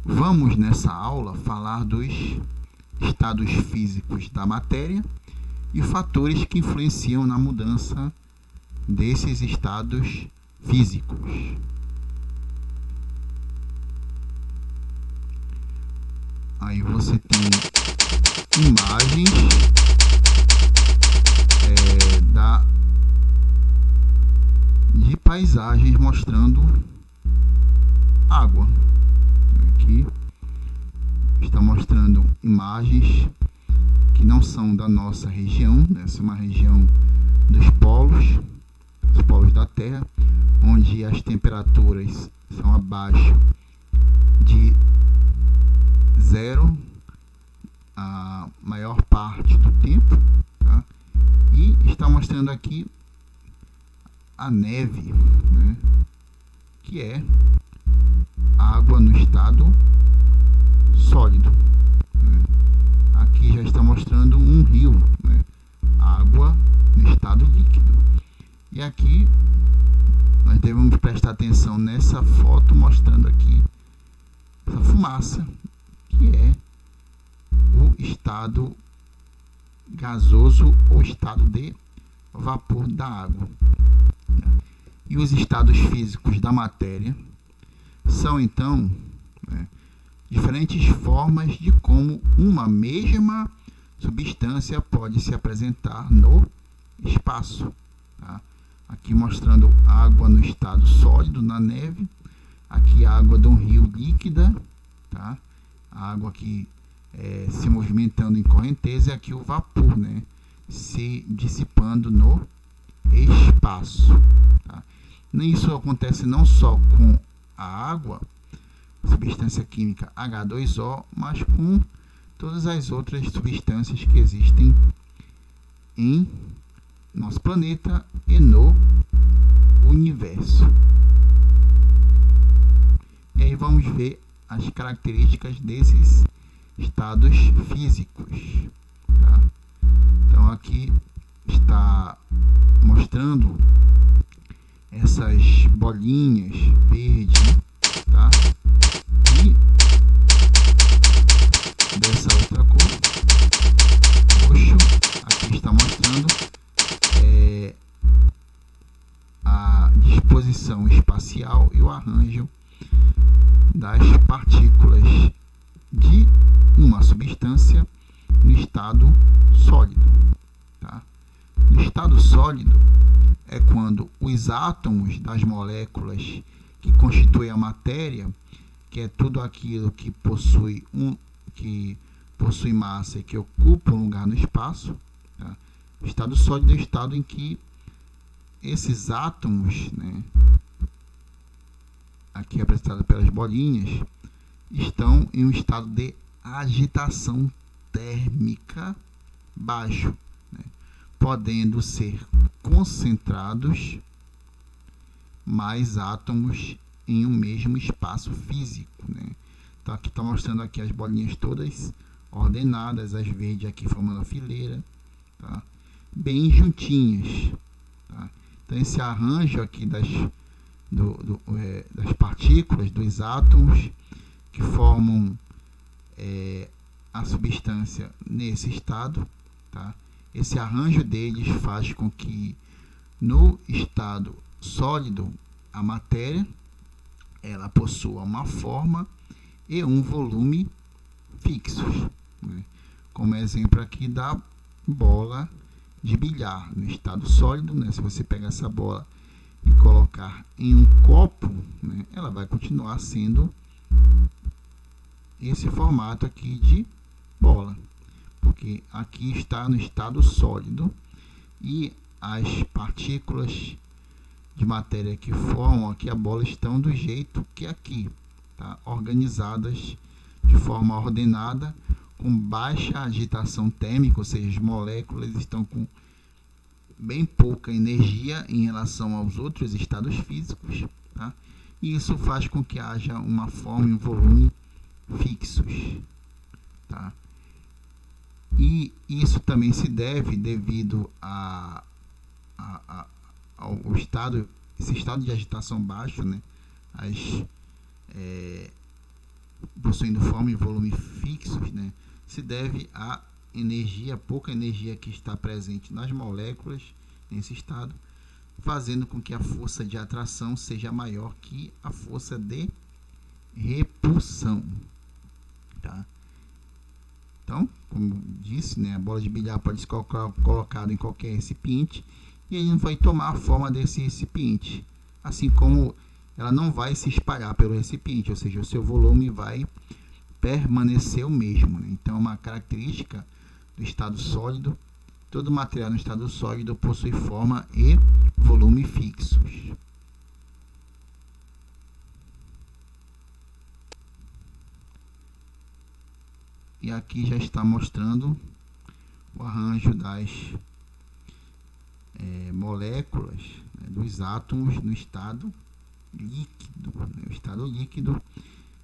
Vamos nessa aula falar dos estados físicos da matéria e fatores que influenciam na mudança desses estados físicos. Aí você tem imagens de paisagens mostrando água. Aqui está mostrando imagens que não são da nossa região, né? Essa é uma região dos polos da Terra, onde as temperaturas são abaixo de zero a maior parte do tempo, tá? E está mostrando aqui a neve, né? Que é água no estado sólido, né? Aqui já está mostrando um rio, né? Água no estado líquido. E aqui nós devemos prestar atenção nessa foto mostrando aqui essa fumaça, que é o estado gasoso ou estado de vapor da água. E os estados físicos da matéria são, então, diferentes formas de como uma mesma substância pode se apresentar no espaço. Tá? Aqui mostrando água no estado sólido, na neve. Aqui a água de um rio líquida, tá? A água aqui se movimentando em correnteza, e aqui o vapor, né? Se dissipando no espaço. Tá? Isso acontece não só com a água, substância química H2O, mas com todas as outras substâncias que existem em nosso planeta e no universo. E aí vamos ver as características desses estados físicos. Tá? Então aqui está mostrando essas bolinhas verde, tá? E dessa outra cor, roxo, aqui está mostrando a disposição espacial e o arranjo das partículas de uma substância no estado sólido. Tá? No estado sólido é quando os átomos das moléculas que constituem a matéria, que é tudo aquilo que possui massa e que ocupa um lugar no espaço, tá? O estado sólido é o estado em que esses átomos, né, aqui representado pelas bolinhas, estão em um estado de agitação térmica baixo, né, podendo ser concentrados mais átomos em um mesmo espaço físico, né? Então aqui está mostrando aqui as bolinhas todas ordenadas, as verdes aqui formando a fileira, tá? Bem juntinhas, tá? Então esse arranjo aqui das partículas, dos átomos que formam a substância nesse estado, tá? Esse arranjo deles faz com que no estado sólido a matéria ela possua uma forma e um volume fixos, né? Como exemplo aqui da bola de bilhar no estado sólido, né? Se você pegar essa bola e colocar em um copo, né, ela vai continuar sendo esse formato aqui de bola, porque aqui está no estado sólido e as partículas de matéria que formam aqui a bola estão do jeito que aqui, tá? Organizadas de forma ordenada, com baixa agitação térmica, ou seja, as moléculas estão com bem pouca energia em relação aos outros estados físicos, tá? E isso faz com que haja uma forma e um volume fixos, tá? E isso também se deve devido ao esse estado de agitação baixo, né? Por possuindo forma e volume fixos, né, se deve à pouca energia que está presente nas moléculas nesse estado, fazendo com que a força de atração seja maior que a força de repulsão, tá? Então, como disse, né, a bola de bilhar pode ser colocada em qualquer recipiente e ele vai tomar a forma desse recipiente, assim como ela não vai se espalhar pelo recipiente, ou seja, o seu volume vai permanecer o mesmo, né? Então, uma característica do estado sólido: todo material no estado sólido possui forma e volume fixos. E aqui já está mostrando o arranjo das moléculas, né, dos átomos no estado líquido, né? O estado líquido,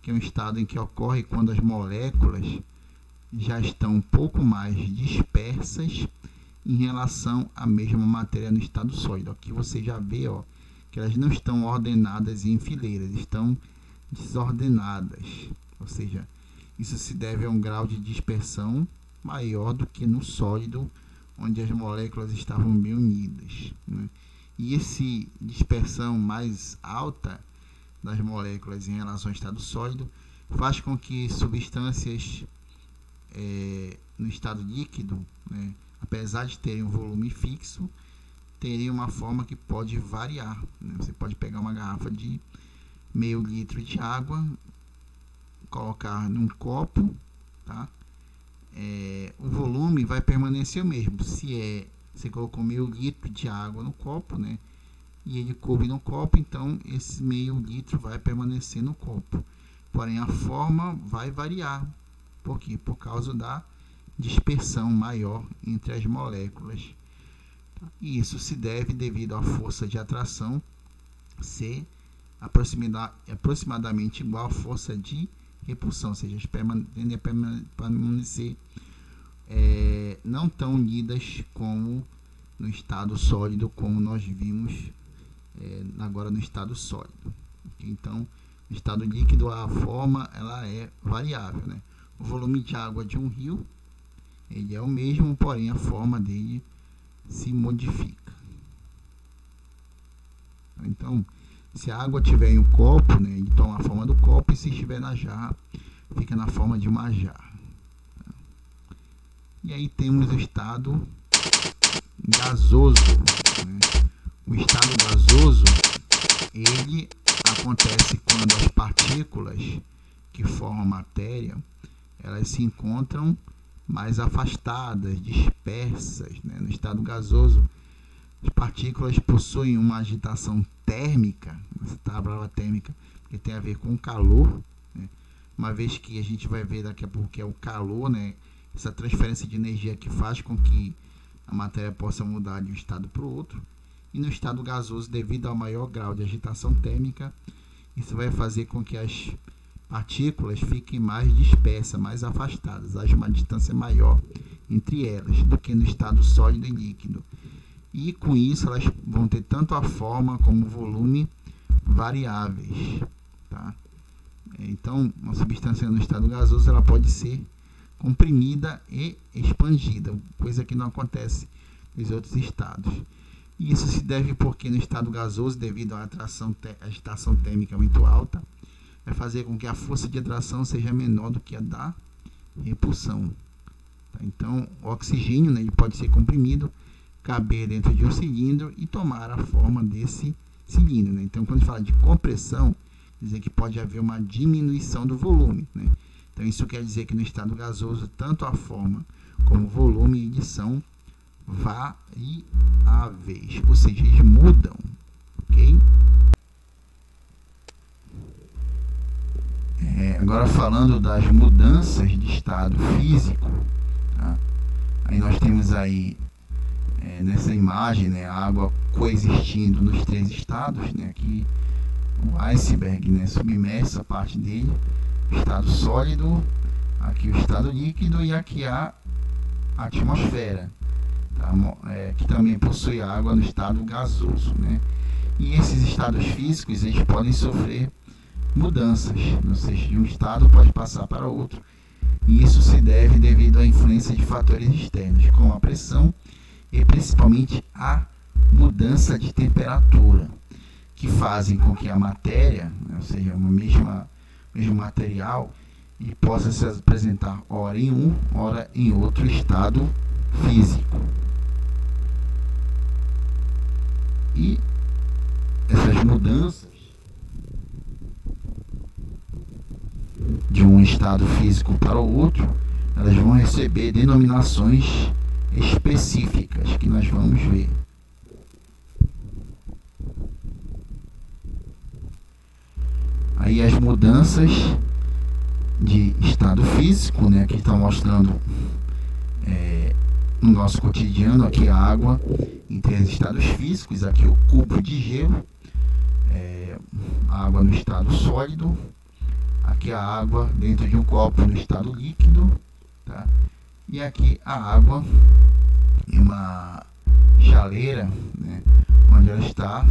que é um estado em que ocorre quando as moléculas já estão um pouco mais dispersas em relação à mesma matéria no estado sólido. Aqui você já vê, ó, que elas não estão ordenadas em fileiras, estão desordenadas, ou seja, isso se deve a um grau de dispersão maior do que no sólido, onde as moléculas estavam bem unidas, né? E essa dispersão mais alta das moléculas em relação ao estado sólido faz com que substâncias no estado líquido, né, apesar de terem um volume fixo, teriam uma forma que pode variar, né? Você pode pegar uma garrafa de meio litro de água, colocar num copo, tá? O volume vai permanecer o mesmo. Se você colocou meio litro de água no copo, né, e ele coube no copo, então esse meio litro vai permanecer no copo. Porém, a forma vai variar. Por quê? Por causa da dispersão maior entre as moléculas. E isso se deve devido à força de atração ser aproximadamente igual à força de repulsão, ou seja, tendem a permanecer não tão unidas como no estado sólido, como nós vimos agora no estado sólido. Então, no estado líquido, a forma ela é variável, né? O volume de água de um rio ele é o mesmo, porém a forma dele se modifica. Então, se a água estiver em um copo, né, ele toma a forma do copo, e se estiver na jarra, fica na forma de uma jarra. E aí temos o estado gasoso, né? O estado gasoso, ele acontece quando as partículas que formam matéria, elas se encontram mais afastadas, dispersas, né? No estado gasoso, as partículas possuem uma agitação térmica, essa palavra térmica, que tem a ver com calor, né? Uma vez que a gente vai ver daqui a pouco que é o calor, né? Essa transferência de energia que faz com que a matéria possa mudar de um estado para o outro. E no estado gasoso, devido ao maior grau de agitação térmica, isso vai fazer com que as partículas fiquem mais dispersas, mais afastadas, haja uma distância maior entre elas do que no estado sólido e líquido. E com isso elas vão ter tanto a forma como o volume variáveis, tá? Então, uma substância no estado gasoso ela pode ser comprimida e expandida, coisa que não acontece nos outros estados. E isso se deve porque no estado gasoso, devido à agitação térmica muito alta, vai fazer com que a força de atração seja menor do que a da repulsão. Tá? Então, o oxigênio, né, ele pode ser comprimido, caber dentro de um cilindro e tomar a forma desse cilindro, né? Então, quando a gente fala de compressão, quer dizer que pode haver uma diminuição do volume, né? Então, isso quer dizer que no estado gasoso, tanto a forma como o volume são variáveis, ou seja, eles mudam, ok? Agora falando das mudanças de estado físico, tá? Aí nós temos aí nessa imagem, né, a água coexistindo nos três estados, né? Aqui o iceberg, né, submerso, a parte dele, o estado sólido, aqui o estado líquido e aqui a atmosfera, tá? Que também possui água no estado gasoso, né? E esses estados físicos eles podem sofrer mudanças, ou seja, de um estado pode passar para outro. E isso se deve devido à influência de fatores externos, como a pressão e principalmente a mudança de temperatura, que fazem com que a matéria, né, ou seja, mesmo material, e possa se apresentar ora em um, ora em outro estado físico. E essas mudanças de um estado físico para o outro, elas vão receber denominações específicas que nós vamos ver. Aí as mudanças de estado físico, né, que está mostrando no nosso cotidiano, aqui a água em três estados físicos, aqui o cubo de gelo, a água no estado sólido, aqui a água dentro de um copo no estado líquido, tá? E aqui a água em uma chaleira, né, onde ela está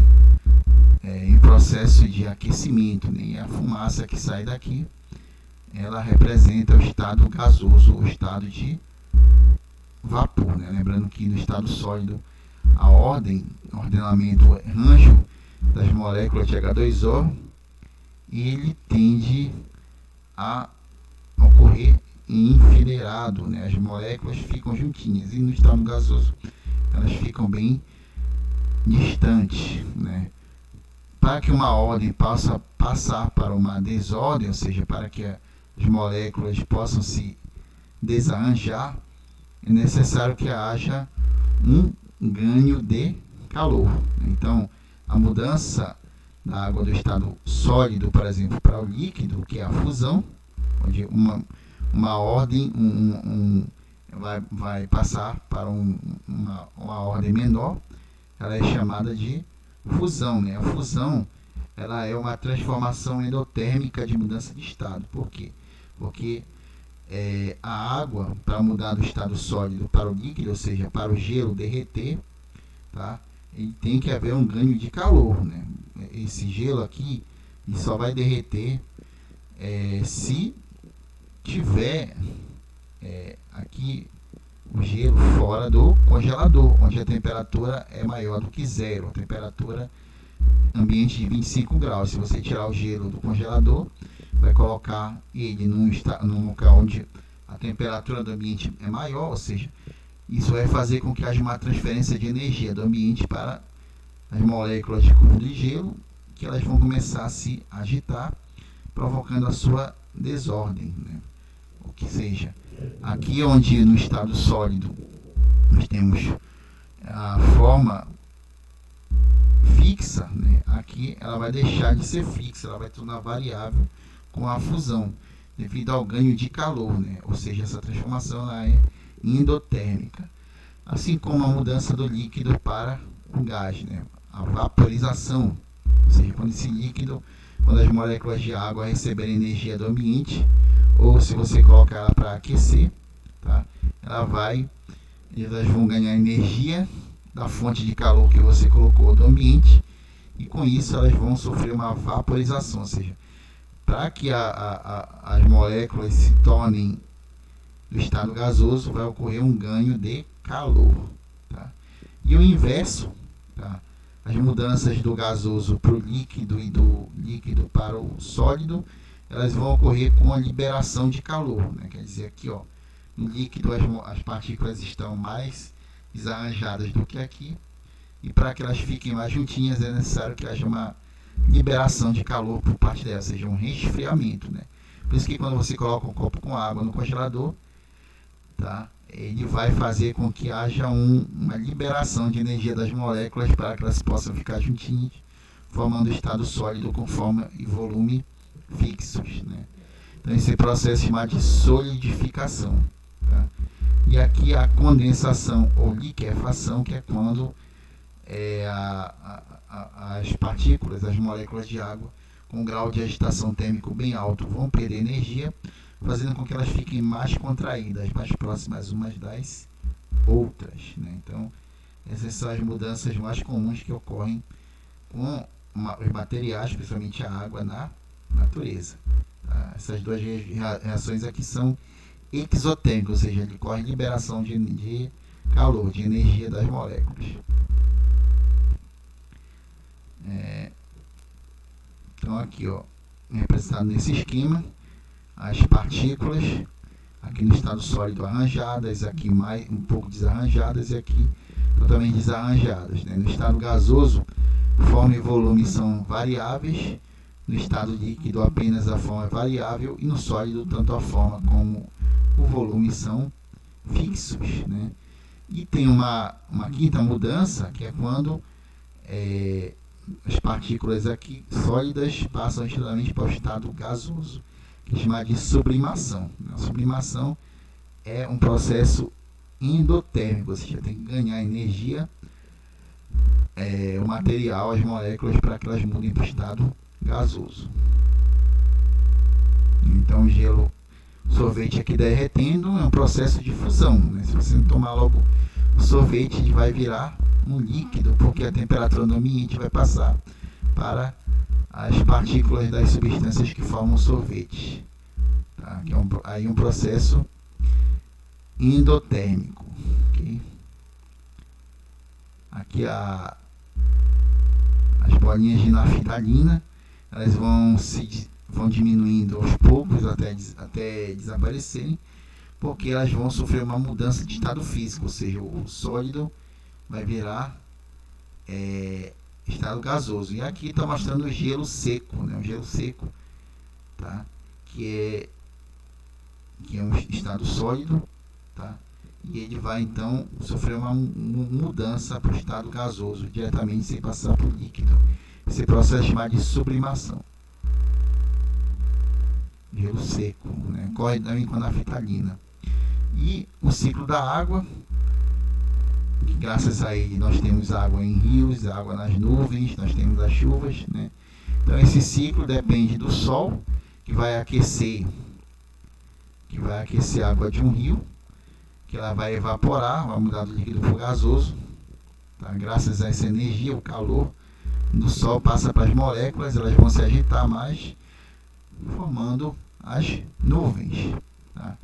em processo de aquecimento, né? E a fumaça que sai daqui, ela representa o estado gasoso, o estado de vapor, né? Lembrando que no estado sólido a ordenamento, o arranjo das moléculas de H2O, ele tende a ocorrer em enfileirado, né? As moléculas ficam juntinhas, e no estado gasoso elas ficam bem distantes, né? Para que uma ordem possa passar para uma desordem, ou seja, para que as moléculas possam se desarranjar, é necessário que haja um ganho de calor. Então, a mudança da água do estado sólido, por exemplo, para o líquido, que é a fusão, onde uma ordem vai passar para uma ordem menor, ela é chamada de fusão, né? A fusão, ela é uma transformação endotérmica de mudança de estado. Por quê? Porque a água, para mudar do estado sólido para o líquido, ou seja, para o gelo derreter, tá? Ele tem que haver um ganho de calor, né? Esse gelo aqui, ele só vai derreter se tiver aqui o gelo fora do congelador, onde a temperatura é maior do que zero, a temperatura ambiente de 25 graus. Se você tirar o gelo do congelador, vai colocar ele num local onde a temperatura do ambiente é maior, ou seja, isso vai fazer com que haja uma transferência de energia do ambiente para as moléculas de cubo de gelo, que elas vão começar a se agitar, provocando a sua desordem, né? O que seja, aqui onde no estado sólido nós temos a forma fixa, né? Aqui ela vai deixar de ser fixa, ela vai tornar variável com a fusão, devido ao ganho de calor, né? Ou seja, essa transformação ela é endotérmica, assim como a mudança do líquido para o gás, né? A vaporização, ou seja, quando as moléculas de água receberem energia do ambiente, ou se você colocar ela para aquecer, tá? Elas vão ganhar energia da fonte de calor que você colocou do ambiente, e com isso elas vão sofrer uma vaporização, ou seja, para que as moléculas se tornem do estado gasoso, vai ocorrer um ganho de calor, tá? E o inverso, tá? As mudanças do gasoso para o líquido e do líquido para o sólido, elas vão ocorrer com a liberação de calor, né? Quer dizer, aqui, ó, no líquido as partículas estão mais desarranjadas do que aqui, e para que elas fiquem mais juntinhas é necessário que haja uma liberação de calor por parte delas, ou seja, um resfriamento, né? Por isso que quando você coloca um copo com água no congelador, tá? Ele vai fazer com que haja uma liberação de energia das moléculas para que elas possam ficar juntinhas, formando estado sólido com forma e volume fixos, né? Então esse processo é chamado de solidificação, tá? E aqui a condensação ou liquefação, que é quando as partículas, as moléculas de água com um grau de agitação térmico bem alto vão perder energia, fazendo com que elas fiquem mais contraídas, mais próximas umas das outras, né? Então, essas são as mudanças mais comuns que ocorrem com os materiais, principalmente a água, na natureza. Tá? Essas duas reações aqui são exotérmicas, ou seja, ocorre liberação de calor, de energia das moléculas. Então aqui, ó, representado nesse esquema, as partículas aqui no estado sólido arranjadas, aqui mais um pouco desarranjadas e aqui totalmente desarranjadas, né? No estado gasoso, forma e volume são variáveis, no estado líquido apenas a forma é variável e no sólido tanto a forma como o volume são fixos, né? E tem uma quinta mudança, que é quando as partículas aqui sólidas passam extremamente para o estado gasoso, que é chamado de sublimação. A sublimação é um processo endotérmico, ou seja, tem que ganhar energia, o material, as moléculas, para que elas mudem para o estado gasoso. Então, o gelo, sorvete aqui derretendo, é um processo de fusão, né? Se você não tomar logo o sorvete, ele vai virar um líquido, porque a temperatura do ambiente vai passar para as partículas das substâncias que formam sorvete, tá? Que é aí um processo endotérmico. Okay? Aqui as bolinhas de naftalina, elas vão diminuindo aos poucos até desaparecerem, porque elas vão sofrer uma mudança de estado físico, ou seja, o sólido vai virar estado gasoso. E aqui está mostrando o gelo seco, né? O gelo seco, tá? que é um estado sólido, tá? E ele vai então sofrer uma mudança para o estado gasoso diretamente sem passar para o líquido. Esse processo é chamado de sublimação. Gelo seco, né? Corre também com a naftalina. E o ciclo da água, que graças a ele nós temos água em rios, água nas nuvens, nós temos as chuvas, né? Então esse ciclo depende do sol, que vai aquecer a água de um rio, que ela vai evaporar, vai mudar do líquido para o gasoso, tá? Graças a essa energia, o calor do sol passa para as moléculas, elas vão se agitar mais, formando as nuvens, tá?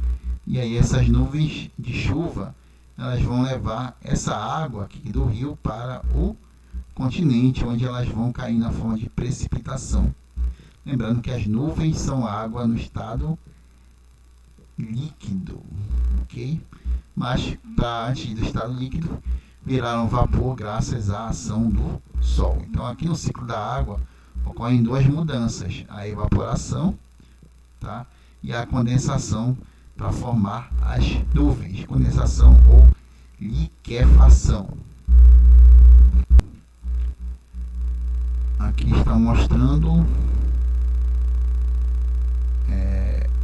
E aí essas nuvens de chuva, elas vão levar essa água aqui do rio para o continente, onde elas vão cair na forma de precipitação. Lembrando que as nuvens são água no estado líquido, ok? Mas antes do estado líquido, viraram vapor graças à ação do sol. Então aqui no ciclo da água ocorrem duas mudanças: a evaporação, tá? E a condensação, para formar as nuvens, condensação ou liquefação. Aqui está mostrando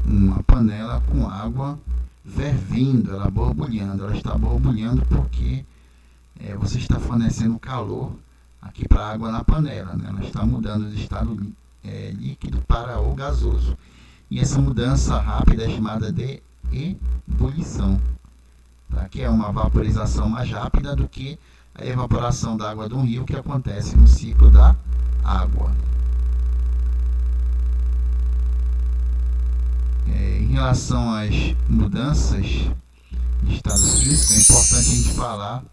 uma panela com água fervendo, ela borbulhando. Ela está borbulhando porque você está fornecendo calor aqui para a água na panela, né? Ela está mudando de estado líquido para o gasoso. E essa mudança rápida é chamada de ebulição, tá? Que é uma vaporização mais rápida do que a evaporação da água de um rio, que acontece no ciclo da água. Em relação às mudanças de estado físico, é importante a gente falar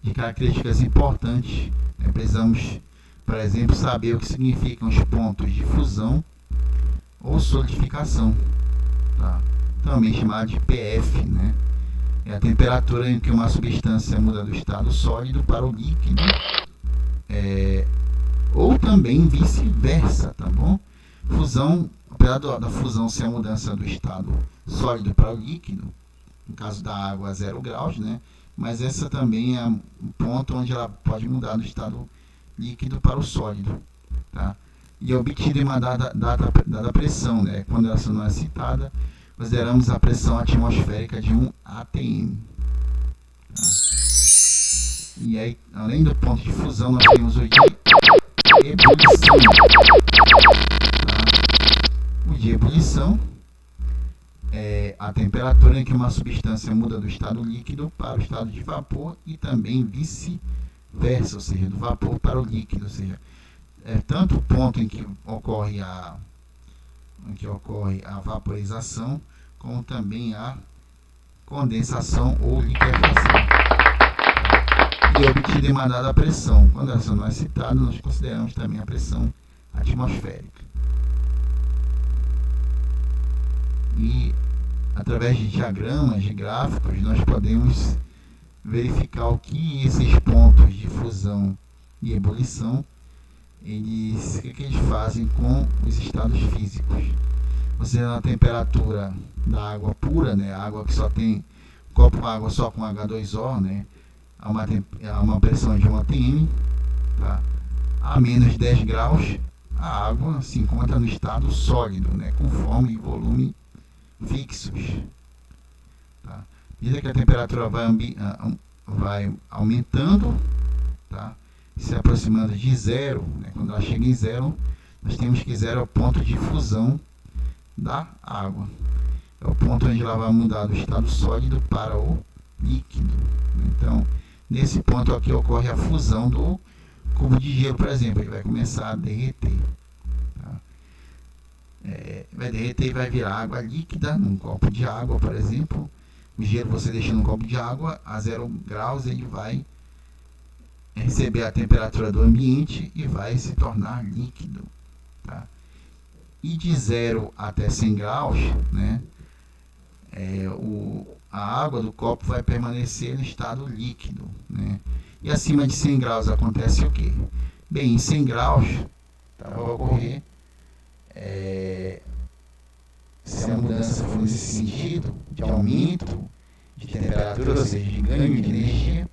de características importantes. Precisamos, por exemplo, saber o que significam os pontos de fusão ou solidificação, tá? Também chamado de PF, né? É a temperatura em que uma substância muda do estado sólido para o líquido, ou também vice-versa, tá bom? Fusão, apesar da fusão ser a mudança do estado sólido para o líquido, no caso da água a 0 graus, né? Mas essa também é um ponto onde ela pode mudar do estado líquido para o sólido, tá? E é obtida em uma dada pressão, né? Quando essa não é citada, consideramos a pressão atmosférica de 1 atm. Tá? E aí, além do ponto de fusão, nós temos o de ebulição. Tá? O de ebulição é a temperatura em que uma substância muda do estado líquido para o estado de vapor e também vice-versa, ou seja, do vapor para o líquido, ou seja, tanto o ponto em que ocorre a em que ocorre a vaporização, como também a condensação ou liquefação, e obtida em uma dada pressão. Quando essa não é citada, nós consideramos também a pressão atmosférica. E através de diagramas, de gráficos, nós podemos verificar o que esses pontos de fusão e ebulição o que eles fazem com os estados físicos. Você na temperatura da água pura, né, a água que só tem copo com água só com H2O, né, a uma pressão de 1 atm, tá? A menos 10 graus, a água se encontra no estado sólido, né, com forma e volume fixos. Tá? À medida que a temperatura vai aumentando, tá? Se aproximando de zero, né? Quando ela chega em zero, nós temos que zero é o ponto de fusão da água. É o ponto onde ela vai mudar do estado sólido para o líquido. Então, nesse ponto aqui ocorre a fusão do cubo de gelo, por exemplo. Ele vai começar a derreter. Tá? Vai derreter e vai virar água líquida num copo de água, por exemplo. O gelo você deixa num copo de água, a 0 graus ele vai receber a temperatura do ambiente e vai se tornar líquido. Tá? E de 0 até 100 graus, né, a água do copo vai permanecer no estado líquido. Né? E acima de 100 graus acontece o quê? Bem, em 100 graus tá, vai ocorrer, se a mudança for nesse sentido, de aumento de temperatura, ou seja, de ganho de energia,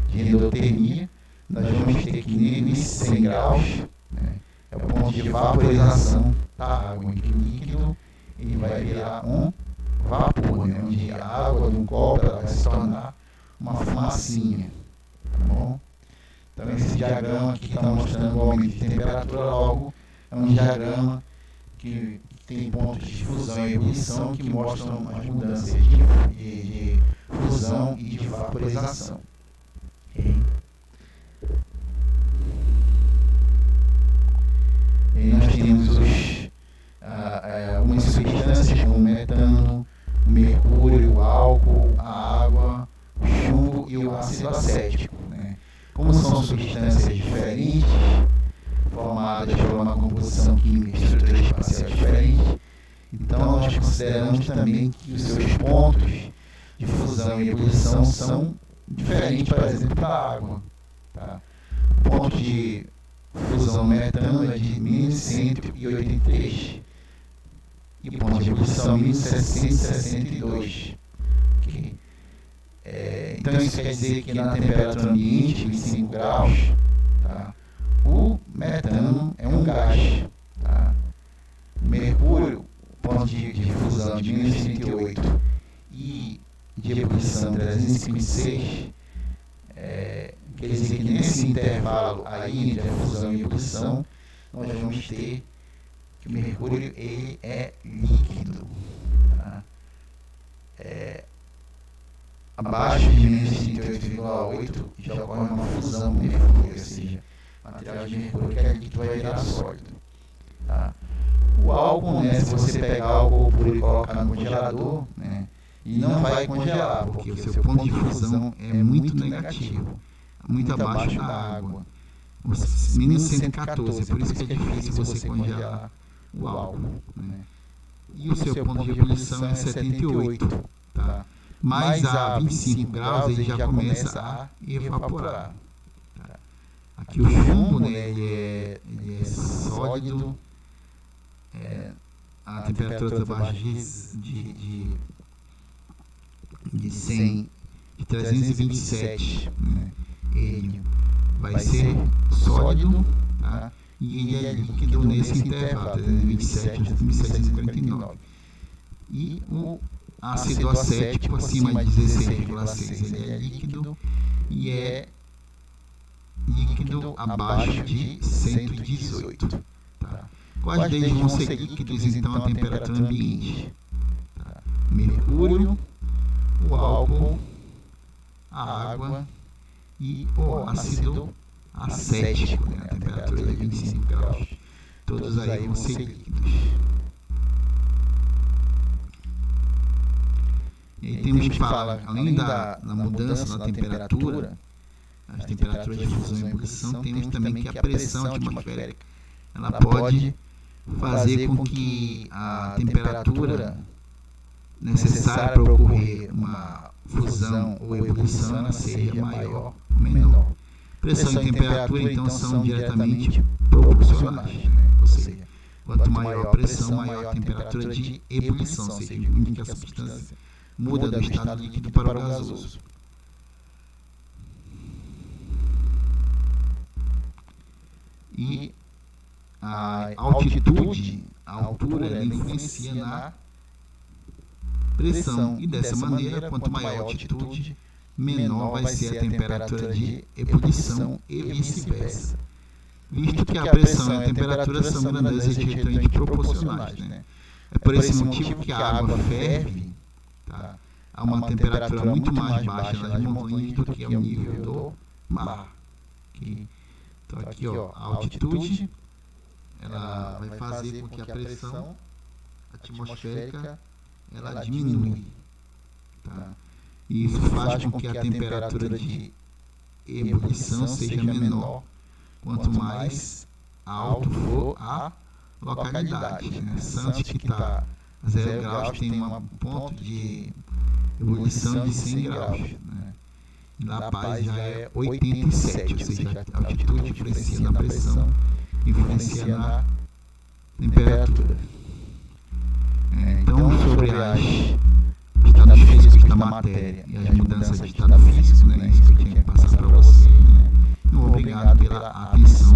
de endotermia, nós vamos ter que nesse 100 graus, né, é o ponto de vaporização da água, em que o líquido ele vai virar um vapor, né, onde a água de um copo vai se tornar uma fumacinha. Tá bom? Então esse diagrama aqui está mostrando o aumento de temperatura, logo é um diagrama que tem pontos de fusão e ebulição que mostram as mudanças de fusão e de vaporização. Okay? E nós temos algumas substâncias como o metano, o mercúrio, o álcool, a água, o chumbo e o ácido acético. Né? Como são substâncias diferentes, formadas por uma composição química e estrutura espacial diferente, então nós consideramos também que os seus pontos de fusão e ebulição são diferentes, por exemplo, da água. Tá? O ponto de fusão metano é de menos 183 e o ponto de ebulição menos 662. Okay? Então isso quer dizer que na temperatura ambiente, 25 graus, tá? O metano é um gás. Tá? O mercúrio, ponto de fusão de menos 38 e de ebulição 356, quer dizer que nesse intervalo aí entre a fusão e a ebulição, nós vamos ter que o mercúrio ele é líquido. Tá? Abaixo de menos 38,8 já ocorre uma fusão com mercúrio, ou seja, o material de mercúrio que é líquido vai virar sólido. Tá? O álcool, né, se você pegar álcool puro e colocar no congelador, né, e não vai congelar, porque o seu ponto de fusão é muito negativo, muito abaixo da água, menos 114, por isso que é difícil você congelar o álcool. Né? E o seu ponto de ebulição é 78, tá? Mas a 25 graus ele já começa a evaporar. Tá? Aqui o chumbo, né, ele é sólido, a temperatura está abaixo de 100, de 327, né? Ele vai ser sólido, tá? E ele é líquido nesse intervalo, 327 a 1749. E o ácido acético acima de 16,6 ele é líquido e é líquido abaixo de 118. Tá? Quais deles vão ser líquidos então a temperatura ambiente? Tá? Mercúrio, o álcool, a água e o ácido acético, né, a temperatura de 25 graus. Todos aí vão ser líquidos. E aí temos que falar, além da mudança da temperatura, as temperaturas de fusão e ebulição, temos também que a pressão atmosférica ela pode fazer com que a temperatura necessária para ocorrer uma fusão ou ebulição ela seja maior ou menor. Pressão e temperatura, então, são diretamente proporcionais, ou seja, quanto maior a pressão, maior a temperatura de ebulição, ou seja, indica que a substância muda do estado líquido para o gasoso. E a altitude, a altura, ela influencia na pressão. E dessa maneira, quanto maior a altitude, menor vai ser a temperatura de ebulição e vice-versa. Visto que a pressão e a temperatura são grandezas diretamente proporcionais. É por esse motivo que a água ferve, tá, a uma temperatura muito mais baixa nas montanhas do que ao nível do mar. Okay? Então aqui, ó, a altitude ela vai fazer com que a pressão atmosférica ela diminui. Tá? E isso faz com que a temperatura de ebulição seja menor quanto mais alto for a localidade. Santos, que está a 0 graus, tem um ponto de ebulição de 100 graus. E La Paz já é 87, ou seja, a altitude influencia na pressão, influencia na temperatura. Então, sobre os estados físicos da matéria e as mudanças de estado físico, isso que eu tinha que passar para você. Obrigado pela atenção.